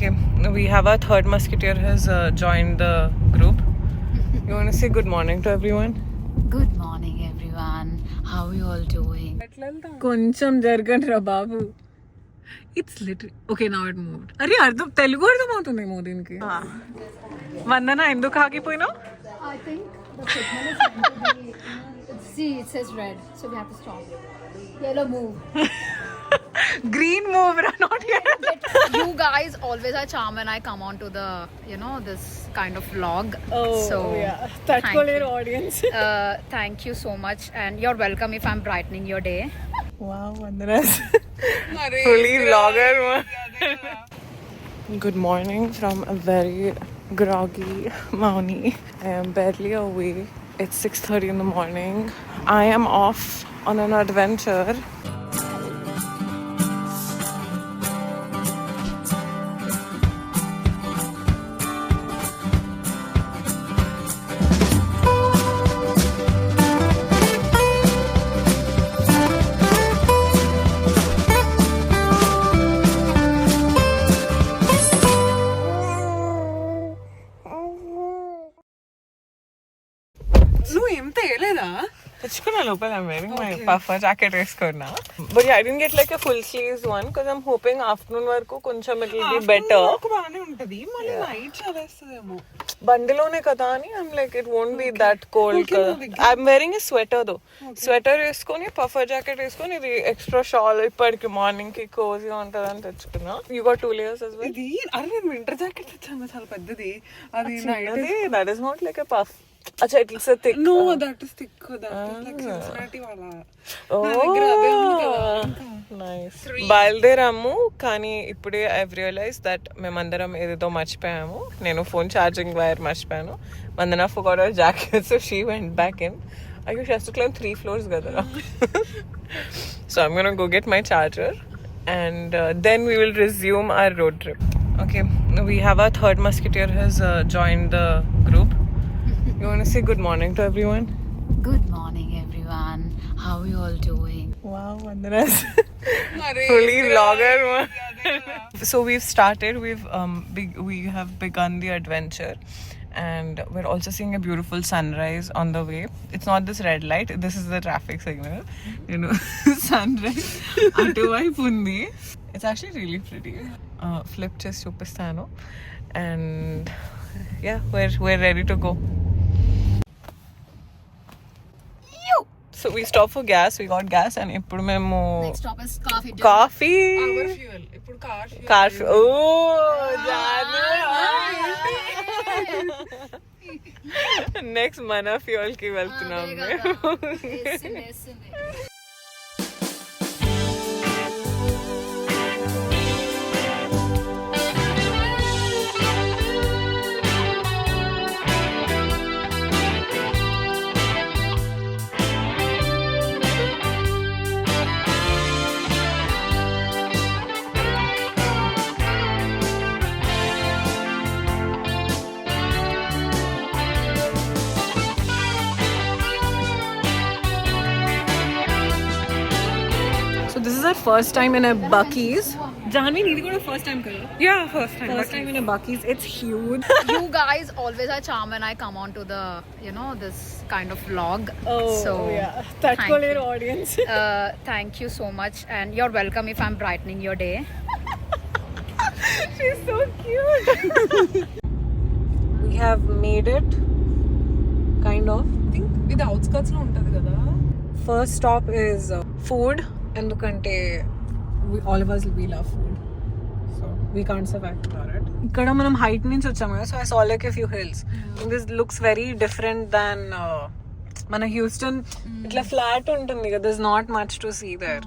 Okay, we have our third musketeer has joined the group. You want to say good morning to everyone? Good morning, everyone. How are you all doing? కొంచెం జరగండి రా బాబు. It's literal okay now it moved. అరే అర్థం తెలుగు అర్థం అవుతుందేమో దీనికి. వందన ఎందుకు ఆగిపోయినావు? I think the signal is meant to be. See, it says red, so we have to stop. Yellow move. Green move, not yet. You guys always are charm when I come on to the, this kind of vlog. So That's thank you. audience. Thank you so much, and you're welcome if I'm brightening your day. Wow, Vandana's fully vlogger. Good morning from a very groggy Mauni. I am barely awake. It's 6:30 in the morning. I am off on an adventure. నువ్వు ఏం తేలేదా? తెచ్చుకున్నా లోపల. I'm wearing my puffer jacket వేసుకున్నా. But I didn't get like a full sleeves one because I'm hoping afternoon వరకు కొంచెం it will be better. బాగానే ఉంటది, మళ్ళీ నైట్ చలేస్తుందేమో. బండిలోనే కదా అని I'm like it won't be that cold కదా. I'm wearing a sweater though. Sweater వేసుకొని puffer jacket వేసుకొని ఇది ఎక్స్ట్రా షాల్ ఇప్పటికి మార్నింగ్ కి కోజీ ఉంటదని తెచ్చుకున్నా. You got 2 layers as well. ఇది నేను వింటర్ జాకెట్ తెచ్చాను, చాలా పెద్దది. అది that is not like a puff. Acha it looks a thick. No, that is thick. That is like Cincinnati wala. నా దగ్గర అదే ఉంది కదా. నైస్. బయలుదేరాము కానీ ఇప్పుడే ఐ రియలైజ్ దట్ మేమందరం ఏదేదో మర్చిపోయాము. నేను ఫోన్ ఛార్జింగ్ వైర్ మర్చిపోయాను. వందన forgot her jacket, so she went back in. I guess she has to climb 3 floors కదా. So I'm gonna go get my charger and then we will resume our road trip. Okay, we have our third musketeer has joined the group. You want to say good morning to everyone? Good morning, everyone. How are you all doing? Wow, Vandana's fully vlogger. So we've started. We have begun the adventure, and we're also seeing a beautiful sunrise on the way. It's not this red light. This is the traffic signal. Sunrise. Atuvaipu undi. It's actually really pretty. Flip just chupistano, and yeah, we're ready to go. So we stopped for gas. We got gas and ఇప్పుడు మేము Next stop is coffee. Coffee our fuel ఇప్పుడు car జాను next మన fuel కి వెళ్తున్నాం మేము. This is our first time in a Bucky's. Janvi, needi kuda first time karo. Yeah, first time. First time in a Bucky's. It's huge. You guys always are charm when I come on to the, this kind of vlog. So That's thank you. audience. Thank you so much, and you're welcome if I'm brightening your day. She's so cute. We have made it. Kind of. I think ఇది outskirts లో ఉంటది కదా. First stop is food. ఎందుకంటే all of us we love food, so we can't survive without it. ఇక్కడ మనం height నుంచి వచ్చాము కదా, so I saw like a few hills. And this looks very different than మన హ్యూస్టన్ ఇట్లా flat ఉంటుంది కదా. There's not much to see there.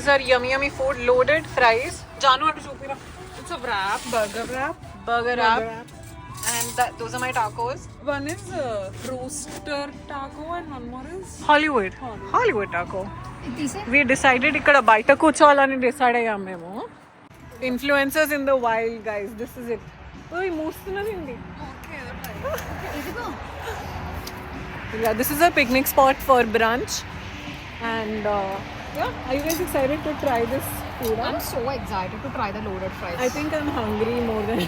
These are yummy food, loaded fries. Janu, want to chupira? It's a wrap, burger wrap. Burger wrap. And those are my tacos. One is rooster taco and one more is Hollywood taco. These are We decided ఇక్కడ బయట కూర్చోవాలని decide అయ్యాం మేము. Influencers in the wild, guys. This is it. ఓయ్ మూస్తున్నది. ఇదిగో. Yeah, this is a picnic spot for brunch. And yeah, are you guys excited to try this food? I'm so excited to try the loaded fries. I think I'm hungry more than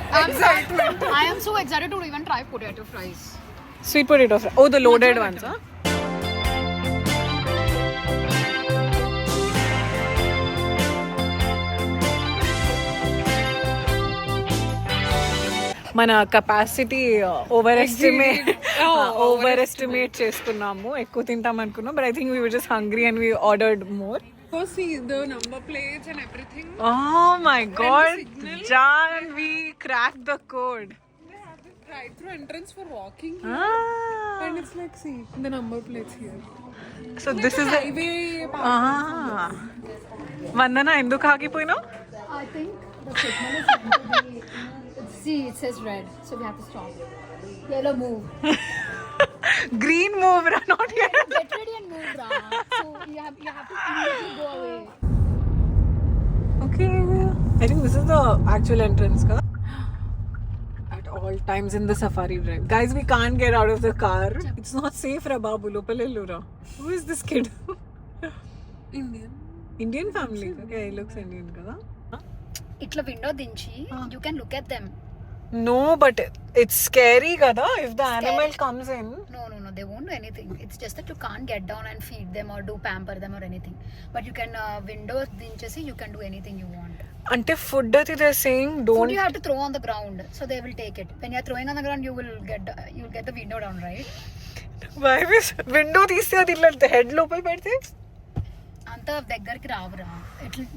I am so excited to even try potato fries. sweet potato fry. Oh, the loaded ones, huh? మన capacity over estimate చేసుకున్నాము, ఎక్కువ తింటాం అనుకున్నాం. But I think we were just hungry and we ordered more. see the number plates and everything. Oh my god, John, we cracked the code. They have the drive-through entrance for walking Ah. and it's like, see the number plates here. So this is the Highway వందన ఎందుకు ఆగిపోయినావు? I think the signal is meant to be. See, it says red, so we have to stop. Yellow, move. Green move, not yet. Get ready and move, brah. So you have to immediately go away. Okay, I think this is the actual entrance, ka? At all times in the safari drive. Guys, we can't get out of the car. It's not safe, ra babu. Lopalellura. Who is this kid? Indian family. Okay, he looks Indian, kada? Itla window dinchi, you can look at them. No, but it's scary, kada? If the animal comes in. No, they won't do anything. It's just that you can't get down and feed them or pamper them or anything. But you can window dinchesi, you can do anything you want. Ante food that they're saying don't. Food you have to throw on the ground, so they will take it. When you're throwing on the ground, you'll get the window down, right? Why is window తీస్తే అది ఇట్లా head లోపల పెడితే? అంత దగ్గరికి రావురా.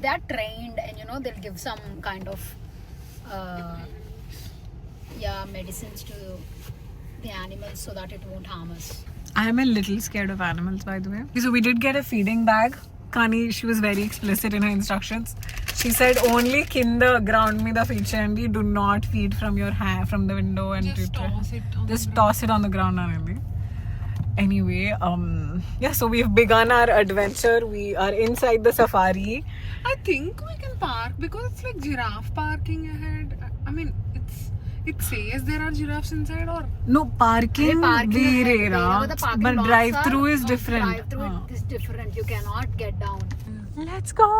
They are trained and they'll give some kind of medicines to the animals so that it won't harm us. I am a little scared of animals, by the way. So we did get a feeding bag. Kani, she was very explicit in her instructions. She said only kinda ground meeda feed cheyandi. Do not feed from your hand, from the window, and just toss it on the ground anandi. Anyway, yeah, so we've begun our adventure. We are inside the safari. I think we can park because it's like giraffe parking ahead. I mean, it says there are giraffes inside or No, parking veera. But drive-through is different. Drive-through is different. You cannot get down. Let's go.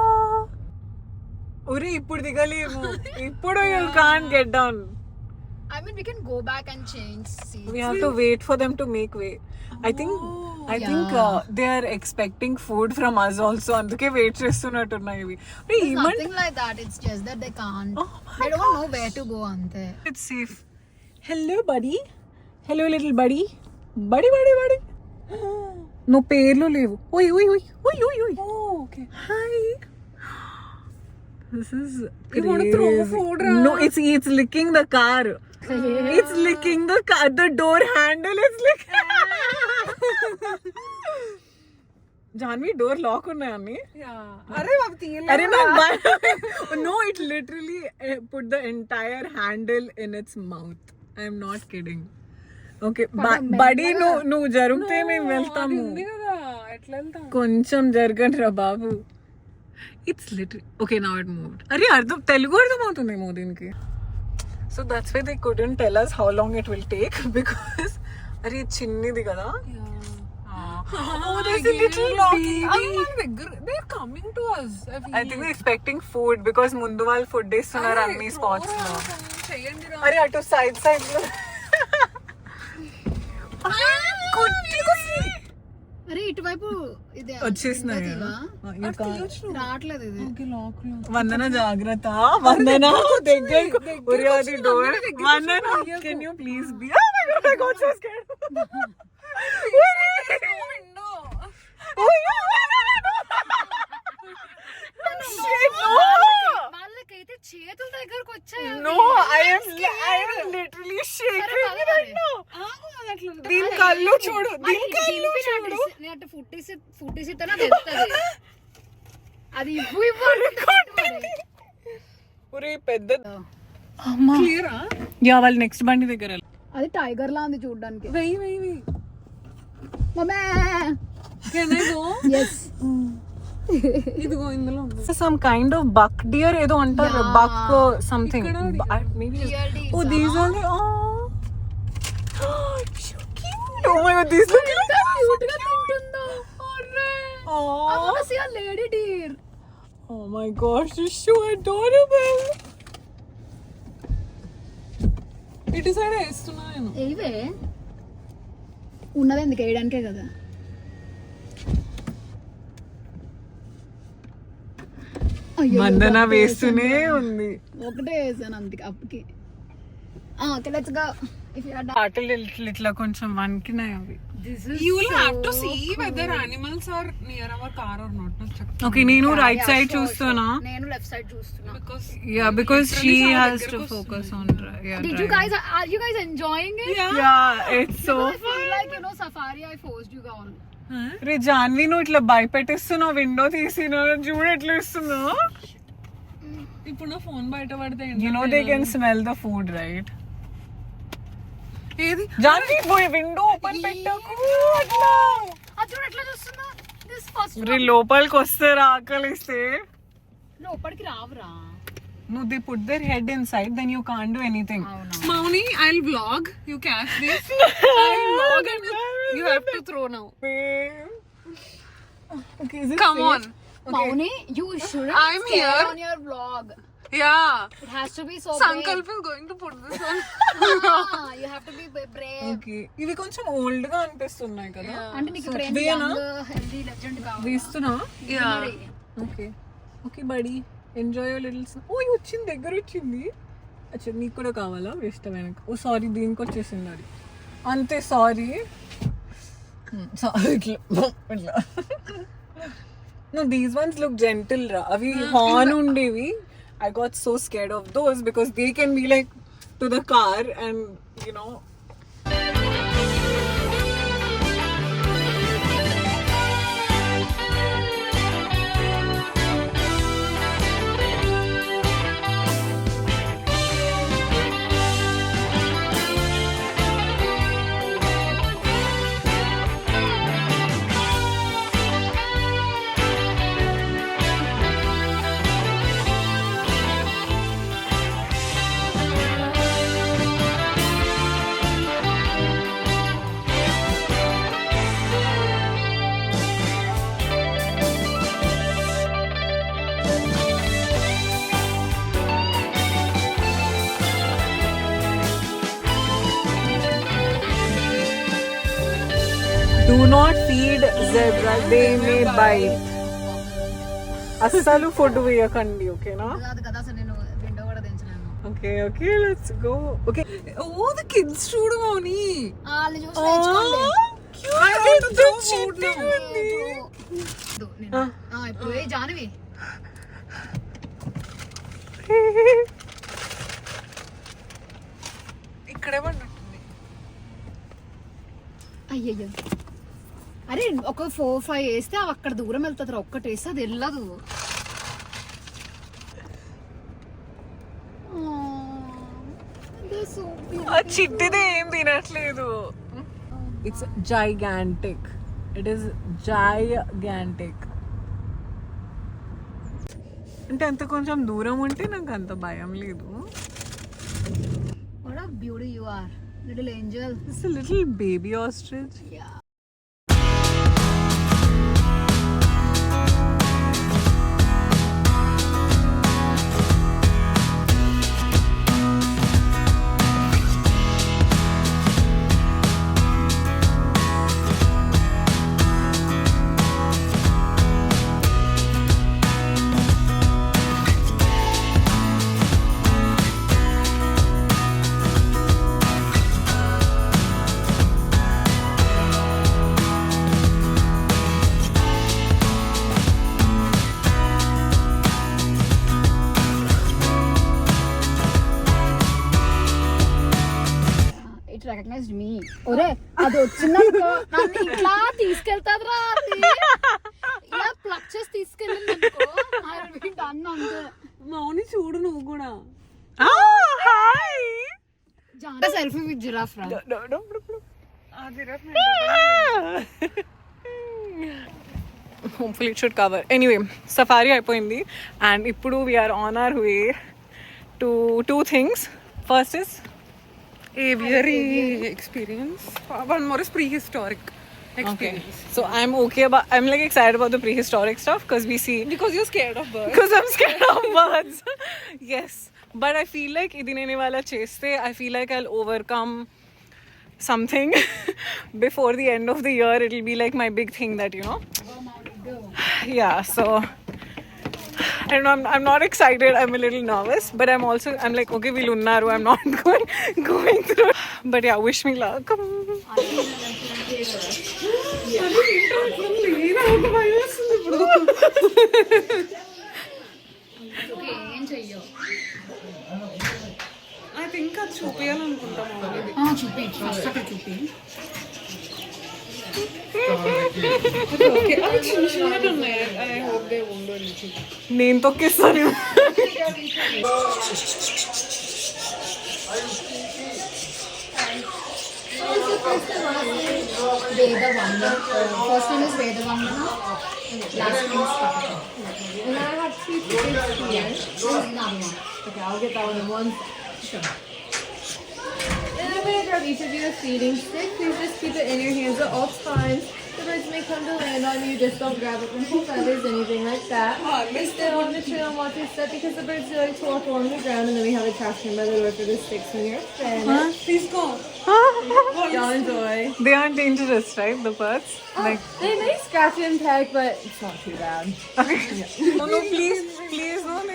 Uri, ippudu digalevu. Ippudu you can't get down. I mean, we can go back and change seats. We have to wait for them to make way. I think they are expecting food from us also. Anduke wait chestunnatunnai ivi. It's nothing like that. It's just that they can't. They don't know where to go ante. It's safe. Hello, buddy. Hello, little buddy. Buddy. No పేర్లు లేవు. Oi. oh okay. Hi. This is You want to throw food, Ra? No, it's licking the car. It's licking the car. The door handle is licking. Janvi, door lock unnayani. Yeah. Arre babu teela. Arre no, it literally put the entire handle in its mouth. I am not kidding. Okay, buddy, no jarugte మేము వెళ్తాము. ఉంది కదా ఎట్లా వెళ్తాం? కొంచెం జరగండి రా బాబు. It's literally okay. Now it moved. అరే తెలుగు అర్థం అవుతుందేమో దీనికి. So that's why they couldn't tell us how long it will take because అరే చిన్నది కదా. Oh, there's a little doggy. They're coming to us. I think they're expecting food because ముందు వాళ్ళు food ఇస్తున్నారు అన్ని స్పాట్స్ లో. అరే అటు సైడ్ లో. అరే ఇటువైపు ఇది వచ్చేసినాయి. రావట్లేదు ఇది. వందన జాగ్రత్త. వందన దగ్గరకు ఉరియాది door. Vandana can you please be? Oh my god, I got so scared. వాళ్ళకైతే చేతుల దగ్గరకు వచ్చాయి. No, I am literally shaking right now. దీని కళ్ళు చూడు. నేను ఫుడ్ ఇస్తేనే తెలుస్తుంది. అది ఒరే పెద్ద. యా వాళ్ళు నెక్స్ట్ బండి దగ్గర అది టైగర్ లా ఉంది చూడడానికి. వెయ్యి మమ్మే కెన్ ఐ గో yes ఇదిగో ఇందులో ఉంది some kind of buck deer ఏదో అంటారు, buck something maybe. Oh these are the so cute. Oh my god, these look like cute గా తింటుందో. I want to see a lady deer. oh my gosh, this is so adorable. ఇటు side వేస్తున్నా నేను. ఏవే ఉన్నది ఎందుకు వేయడానికే కదా. అయ్యో, మందన వేస్తూనే ఉంది. ఒకటే వేసాను అందుకే అప్పటికి. Okay let's go. If you are పాటలు ఇట్లా కొంచెం వణికినాయి అవి. You will have to see whether animals are near our car or not. Okay, నేను రైట్ సైడ్ చూస్తున్నా. నేను లెఫ్ట్ సైడ్ చూస్తున్నా. because she has to focus on Did you guys are you guys enjoying it? yeah, it's so I feel like safari I forced you all. రే జాన్వి, నువ్వు ఇట్లా భయపెట్టిస్తున్నావు, window తీసిన చూడు ఎట్లా ఇస్తున్నావు. ఇప్పుడు నా ఫోన్ బయట పడితే you know they can smell the food, right? ఏది జాన్వి విండో ఓపెన్ పెట్టకు అట్లా. అది చూడు ఎట్లా చూస్తుందా. దిస్ ఫస్ట్ రే లోపలికి వస్తారు ఆకలిస్తే. లోపలికి రావురా. No, they put their head inside, then you can't do anything. Mauni, I'll vlog. You catch this. I'll vlog and you have to throw now. Okay, is it Come safe? on. Mauni, you shouldn't I'm stay here. on your vlog. Yeah. It has to be so Sankalp is going to put this on. you have to be brave. Okay, ఇవి కొంచెం old గా అనిపిస్తున్నాయి కదా. అంటే నీకు ఇప్పుడు ఏంటి వేయనా? Healthy legend కావాలి. వేస్తున్నా. Yeah. Okay okay buddy, enjoy your little. Oh వచ్చింది, దగ్గర వచ్చింది. అచ్చా నీకు కూడా కావాలా? వేస్తా వెనక. ఓ సారీ, దీనికి వచ్చేసింది అది. అంతే, సారీ. ఇట్లా no, these ones look gentle ra. Avi horn undevi. I got so scared of those because they can be like to the car and you know. Do not feed zebra, they may bite. అస్సలు food వేయకండి, ఓకేనా? కాదు కదా అసలు నేను window కూడా దించలేను. Okay okay let's go. Okay, Oh, the kids చూడు Mauni. వాళ్ళు చూసి నేర్చుకోండి. ఇప్పుడు ఏ జానవి ఇక్కడే పడినట్టుంది. అయ్యయ్యో, అరే ఒక 4-5 వేస్తే అవి అక్కడ దూరం వెళ్తుంది. ఒక్కటి వేస్తే అది వెళ్ళదు. ఆ చిట్టిది ఏం తినట్లేదు. It's gigantic. It is gigantic. అంటే అంత కొంచెం దూరం ఉంటే నాకు అంత భయం లేదు. What a beauty you are, little angel. It's a little baby ostrich. Yeah. Recognized me. ఒరే అది వచ్చిందనుకో నన్ను ఇట్లా తీసుకెళ్తాదిరా. ఇలా ప్లక్ చేసి తీసుకెళ్ళిందనుకో అంతే. మౌని చూడు నువ్వు కూడా. హాయ్. సెల్ఫీ విత్ జిరాఫ్ రా. Hopefully it should cover. Anyway, safari అయిపోయింది and ఇప్పుడు we are on our way to two things. First is Aviary experience. One more is prehistoric experience. So I'm okay about, I'm like excited about the prehistoric stuff because we see, Because you're scared of birds. because I'm scared of birds. Yes, but I feel like idi nene wala cheste, I feel like I'll overcome something before the end of the year. It'll be like my big thing that, you know. Yeah, so I don't know, I'm not excited, I'm a little nervous, but I'm like, okay, we'll unnaru, I'm not going through. But yeah, wish me luck. ఏం చెయ్యో I think అది చూపించాలనుకుంటాం already. చూపి first అక్కడ చూపి. Okay, అవి చిన్న చిన్నగా ఉన్నాయి. I hope they won't do anything. నేను తొక్కేస్తాను. Vedavandana. First one is Vedavandana. Last one is Kapika. And I have 3 tickets here. This is another one. Okay, I'll get that one in one. Sure. And I'm going to grab each of you a feeding stick. Please just keep it in your hands at all times. The birds may come to land on you. Just don't grab it from full feathers, anything like that. Stay on the trail and watch your step because the birds do like to walk along the ground. And then we have a trash can by the door for the sticks when you're finished. Please go. Y'all enjoy. They aren't dangerous, right? The birds? Like, They may scratch and peck, but it's not too bad. no, no, please, please, no, no.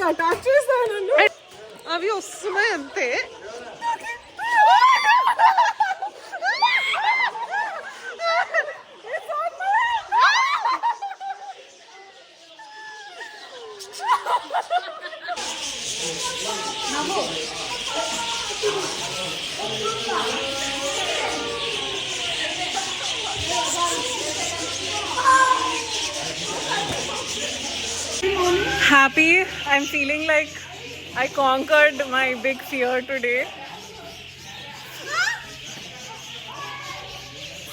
Attach చేస్తాను అవి వస్తున్నాయి అంతే. Happy. I'm feeling like I conquered my big fear today.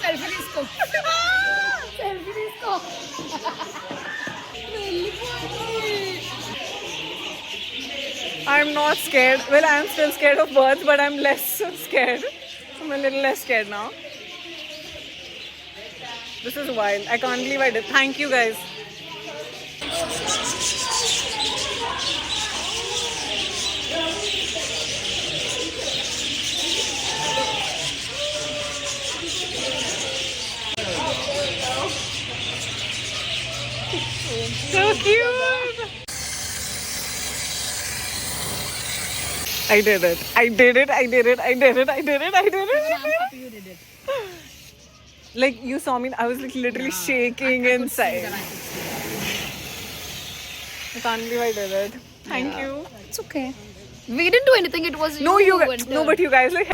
Selfie తీసుకో. Selfie తీసుకో. I'm not scared. Well, I'm still scared of birds, but I'm less scared. I'm a little less scared now. This is wild. I can't believe I did. Thank you guys. So cute. I did it. I did it. I did it. I did it. I did it. I did it. I'm happy you did it. Like you saw me, I was like literally shaking inside. I can't believe I did it. Thank you. It's okay. We didn't do anything. It was No, you and no, but you guys like.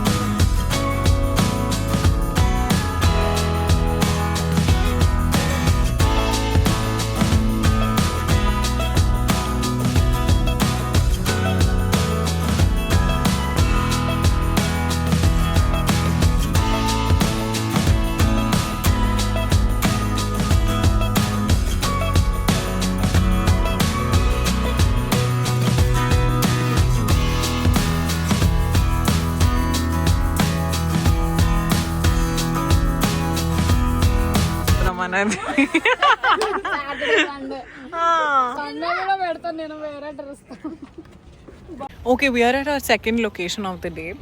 Okay, we are at our second location of the day,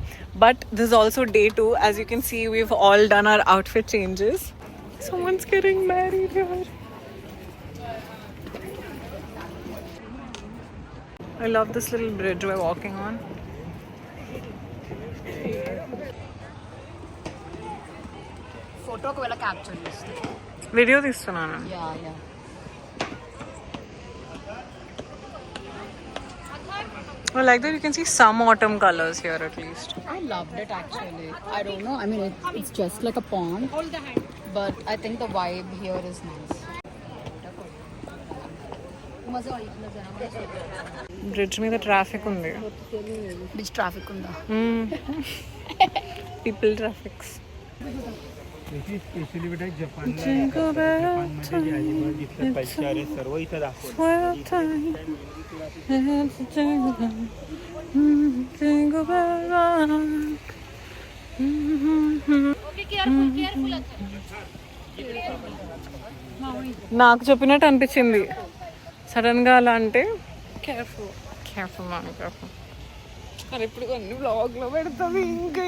but this is also day 2. As you can see, we've all done our outfit changes. Someone's getting married here. I love this little bridge we're walking on. Photo ko wala capture చేస్తే. Video తీస్తున్నాను. Yeah. I like that you can see some autumn colors here at least. I loved it actually. I don't know. I mean, it's just like a pond. Hold the hand. but I think the vibe here is nice. Bridge మీద traffic ఉంది. Which traffic unda? People traffics. Specially बेटा जपानमध्ये जे अजिबात इथलं culture आहे सर्व इथं दाखवलं. నాకు చెప్పినట్టు అనిపించింది సడన్ గా అలా అంటే కేర్ఫుల్ కేర్ఫుల్ మ్యామ్ కేర్ఫుల్. మరి ఇప్పుడు అన్ని బ్లాగ్ లో పెడతావి ఇంకా.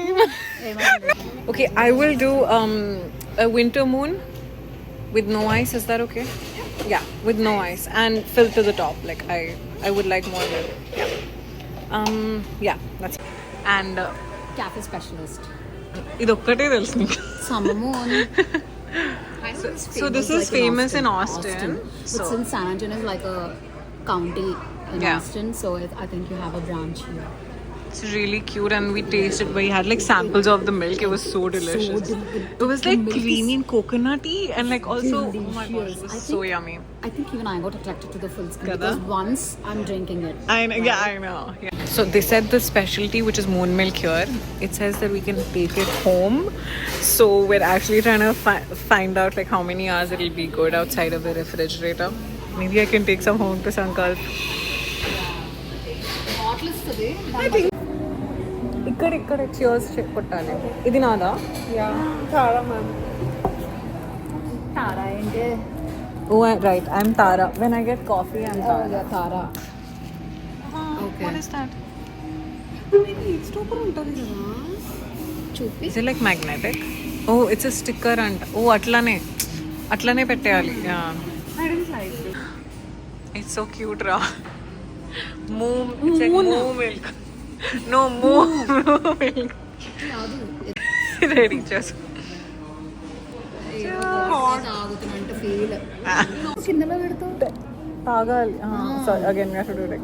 Okay I will do winter moon with no ice. Is that okay? Yeah with no ice and fill to the top. Like I would like more. Yeah that's and Cafe specialist. ఇది ఒక్కటే తెలుసు నీకు. Summer moon. So this is famous in Austin. But So since San Antonio is like a county in Yeah. Austin, so I think you have a branch here. it's really cute and we tasted. We had like samples of the milk. It was so delicious. It was like creamy and coconutty and like also oh my gosh, it was I so think- yummy. I think even I got attracted to the full skin Kada? because once I'm drinking it. I know, yeah, I know. Yeah. So they said the specialty, which is moon milk here, it says that we can take it home. So we're actually trying to find out like how many hours it'll be good outside of the refrigerator. Maybe I can take some home to Sankalp. ఇక్కడ cheers కొట్టాలి. ఇది నాదా? Tara ma'am. Tara and Oh, right. I'm Tara. When I get coffee, I'm Tara. Tara. Okay. What is that? Chupi. Is it like magnetic? Oh, it's a sticker and oh, అట్లనే పెట్టేయాలి. Yeah. I didn't like it. It's so cute, Ra. Moo. It's like moo milk. No, moo milk. Ready, just. తాగుతున్నట్టు feel కిందలో పెడతావు తాగాలి. Sorry, again we have to do it.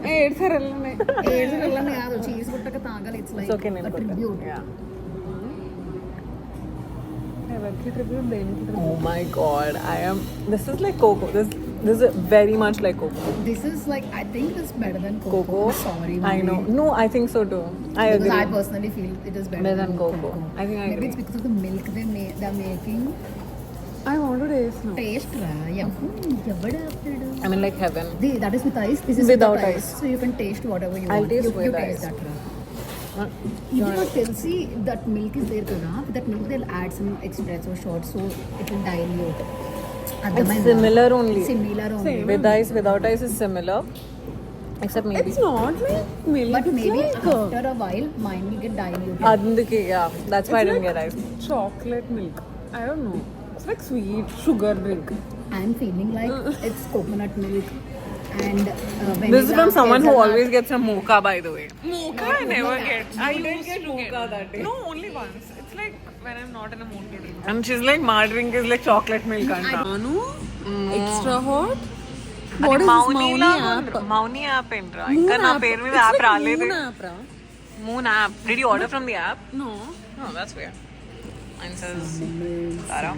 ఏడు వెళ్ళని కాదు cheese పుట్టక తాగాలి. ఇట్స్ It's okay, లైక్ నేను tribute. Oh my god, this is like cocoa. This is very much like cocoa. This is like, I think it's better than cocoa. Cocoa? Sorry, I know. No, I think so too. I Because agree. I personally feel it is better Better than than cocoa. I think I Maybe agree. it's because of the milk they're making. I want to taste now. Taste ra. Evada appedu. I mean like heaven. That is with ice. This is Without without ice. So you can taste whatever you I'll want. taste you with taste ice. that ra. Even not Chelsea, that milk is there kada. With that milk they'll add some espresso shots so it will dilute. It's similar only. Similar only. With ice, without ice is similar. Except maybe. It's not like milk. But maybe like after a while, mine will get diluted. Adndiki, yeah. That's why I didn't get ice. chocolate milk. I don't know. It's like sweet sugar milk. I'm feeling like it's coconut milk and vanilla. This is from someone who hazelnut. always gets a mocha, by the way. Mocha? I never get. I didn't get mocha that day. No, only once. It's like when I'm not in a mood to drink. And she's like, my drink is like chocolate milk. Anu? Extra hot? What is Mauni app? Mauni app entra. Inka na పేరు మీద app రాలేదు. Moon app, ra? Moon app. Did you order from the app? No. Oh, that's weird. Mine says Tara.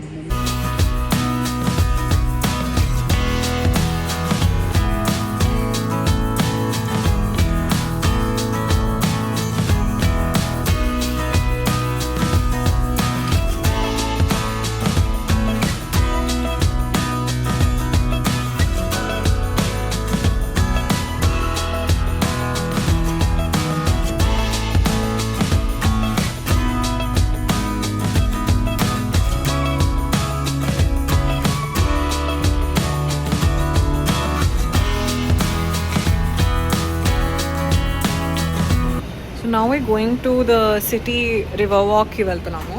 So now we're going to the city river walk ki veltunamu.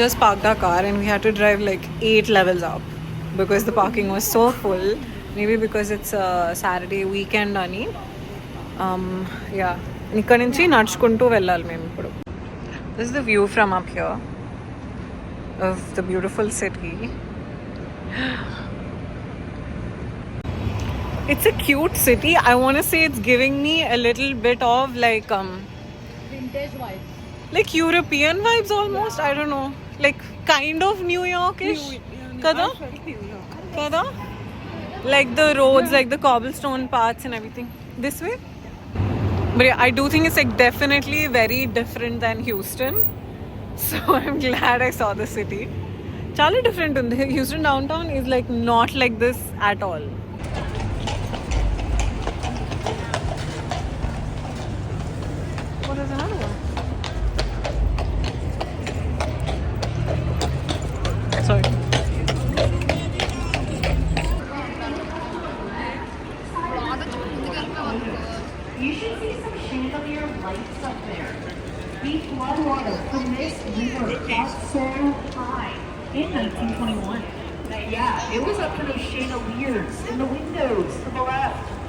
Just parked our car and we had to drive like 8 levels up because the parking was so full. Maybe because it's a Saturday weekend ani. Yeah. ఇక్కడ నుంచి నడుచుకుంటూ వెళ్ళాలి మేము ఇప్పుడు. This is the view from up here of the beautiful city. It's a cute city. I want to say it's giving me a little bit of like Vintage vibe. like European vibes almost. I don't know, like kind of New Yorkish. Kada? Kada? Like the roads, like the cobblestone paths and everything. This way. But yeah, I do think it's like definitely very different than Houston. So I'm glad I saw the city. Chala different undi. Houston downtown is like not like this at all. What is another one? Sorry. You should see some chandelier lights up there. Beach water from this river crossed so high in 1921. Yeah, it was up to those chandeliers in the windows to the left.